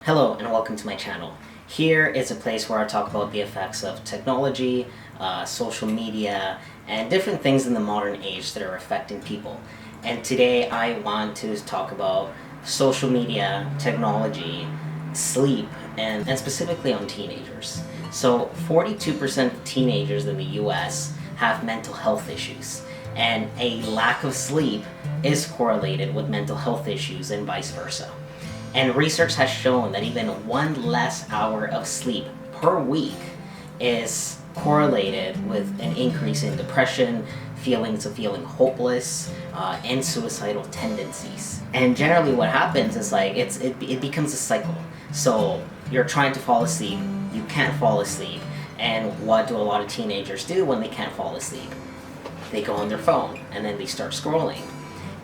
Hello and welcome to my channel. Here is a place where I talk about the effects of technology, social media, and different things in the modern age that are affecting people. And today I want to talk about social media, technology, sleep, and specifically on teenagers. So 42% of teenagers in the US have mental health issues, and a lack of sleep is correlated with mental health issues and vice versa. And research has shown that even one less hour of sleep per week is correlated with an increase in depression, feelings of feeling hopeless, and suicidal tendencies. And generally what happens is it becomes a cycle. So you're trying to fall asleep, you can't fall asleep, and what do a lot of teenagers do when they can't fall asleep? They go on their phone and then they start scrolling.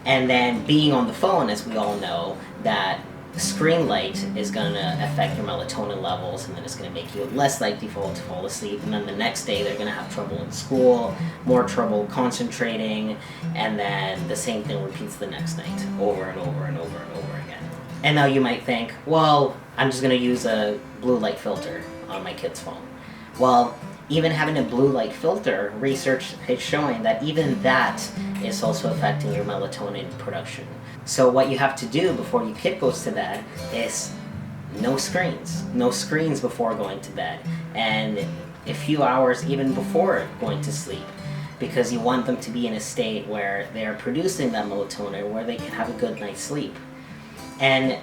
And then being on the phone, as we all know, that screen light is going to affect your melatonin levels, and then it's going to make you less likely to fall asleep, and then the next day they're going to have trouble in school, more trouble concentrating, and then the same thing repeats the next night over and over and over and over again. And now you might think, well, I'm just going to use a blue light filter on my kid's phone. Well, even having a blue light filter, research is showing that even that is also affecting your melatonin production. So what you have to do before your kid goes to bed is no screens. No screens before going to bed. And a few hours even before going to sleep. Because you want them to be in a state where they are producing that melatonin, where they can have a good night's sleep. And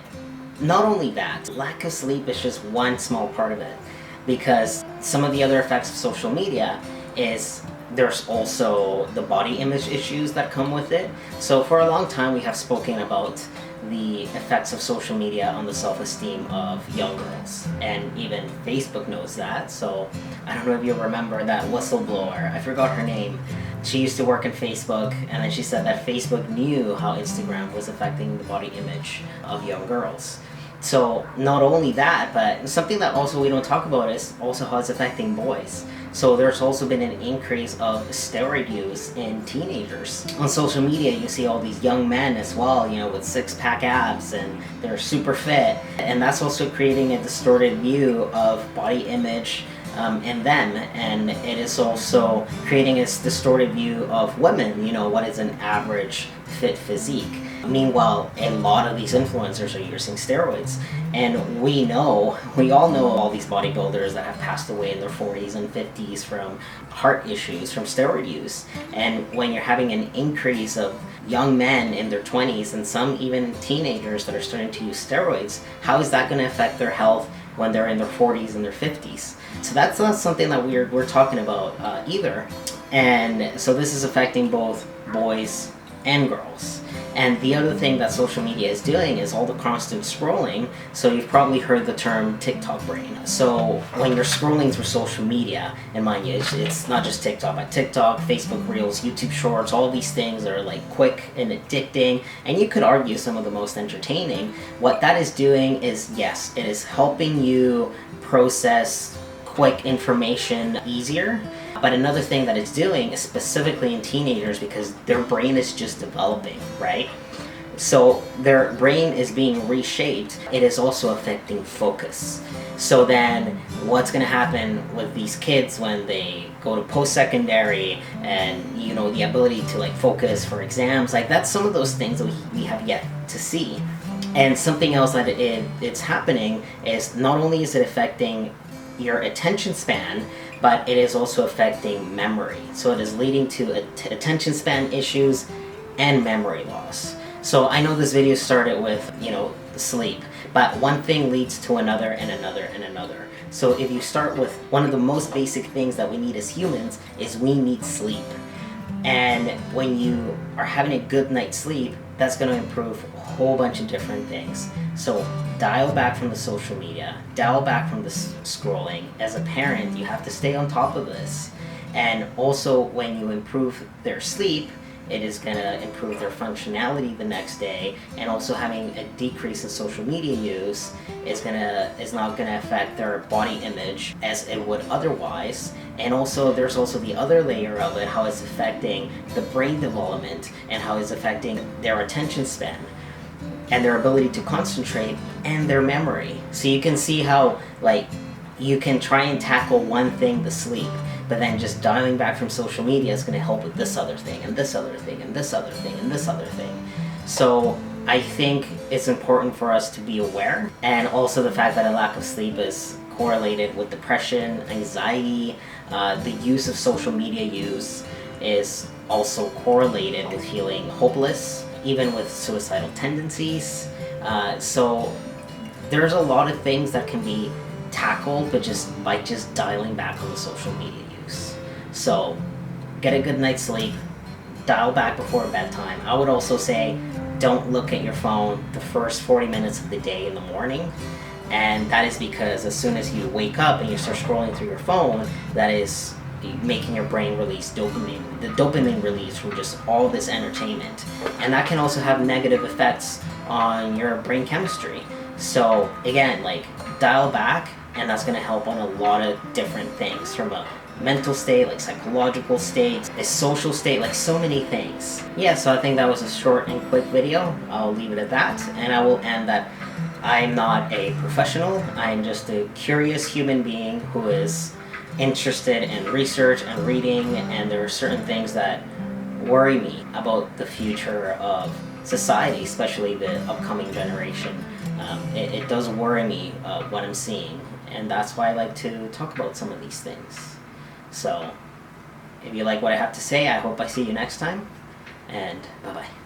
not only that, lack of sleep is just one small part of it. Because some of the other effects of social media is there's also the body image issues that come with it. So for a long time we have spoken about the effects of social media on the self-esteem of young girls. And even Facebook knows that. So I don't know if you remember that whistleblower, I forgot her name. She used to work in Facebook, and then she said that Facebook knew how Instagram was affecting the body image of young girls. So not only that, but something that also we don't talk about is also how it's affecting boys. So there's also been an increase of steroid use in teenagers. On social media, you see all these young men as well, with six-pack abs, and they're super fit. And that's also creating a distorted view of body image in them. And it is also creating a distorted view of women, what is an average fit physique. Meanwhile, a lot of these influencers are using steroids, and we all know all these bodybuilders that have passed away in their 40s and 50s from heart issues from steroid use. And when you're having an increase of young men in their 20s and some even teenagers that are starting to use steroids, how is that going to affect their health when they're in their 40s and their 50s? So that's not something that we're talking about either. And so this is affecting both boys and girls. And the other thing that social media is doing is all the constant scrolling. So you've probably heard the term TikTok brain. So when you're scrolling through social media, and mind you, it's not just TikTok, but TikTok, Facebook Reels, YouTube Shorts, all these things are like quick and addicting, and you could argue some of the most entertaining. What that is doing is, yes, it is helping you process quick information easier. But another thing that it's doing is specifically in teenagers, because their brain is just developing, right? So their brain is being reshaped. It is also affecting focus. So then what's going to happen with these kids when they go to post-secondary and, the ability to focus for exams, that's some of those things that we have yet to see. And something else that it's happening is not only is it affecting your attention span, but it is also affecting memory. So it is leading to attention span issues and memory loss. So I know this video started with, sleep, but one thing leads to another and another and another. So if you start with one of the most basic things that we need as humans is we need sleep. And when you are having a good night's sleep, that's going to improve a whole bunch of different things. So dial back from the social media, dial back from the scrolling. As a parent, you have to stay on top of this. And also when you improve their sleep, it is going to improve their functionality the next day, and also having a decrease in social media use is not going to affect their body image as it would otherwise. And also there's also the other layer of it, how it's affecting the brain development and how it's affecting their attention span. and their ability to concentrate and their memory. So you can see how, like, you can try and tackle one thing, the sleep, but then just dialing back from social media is going to help with this other thing and this other thing and this other thing and this other thing. So I think it's important for us to be aware, and also the fact that a lack of sleep is correlated with depression, anxiety. The use of social media use is also correlated with feeling hopeless, even with suicidal tendencies. So there's a lot of things that can be tackled, but by just dialing back on the social media use. So get a good night's sleep, dial back before bedtime. I would also say don't look at your phone the first 40 minutes of the day in the morning. And that is because as soon as you wake up and you start scrolling through your phone, that is making your brain release dopamine, the dopamine release from just all this entertainment. And that can also have negative effects on your brain chemistry. So again, like, dial back, and that's going to help on a lot of different things, from a mental state, like psychological state, a social state, like so many things. Yeah, so I think that was a short and quick video. I'll leave it at that, and I will end that I'm not a professional. I'm just a curious human being who is interested in research and reading, and there are certain things that worry me about the future of society, especially the upcoming generation. It does worry me what I'm seeing, and that's why I like to talk about some of these things. So if you like what I have to say, I hope I see you next time, and bye-bye.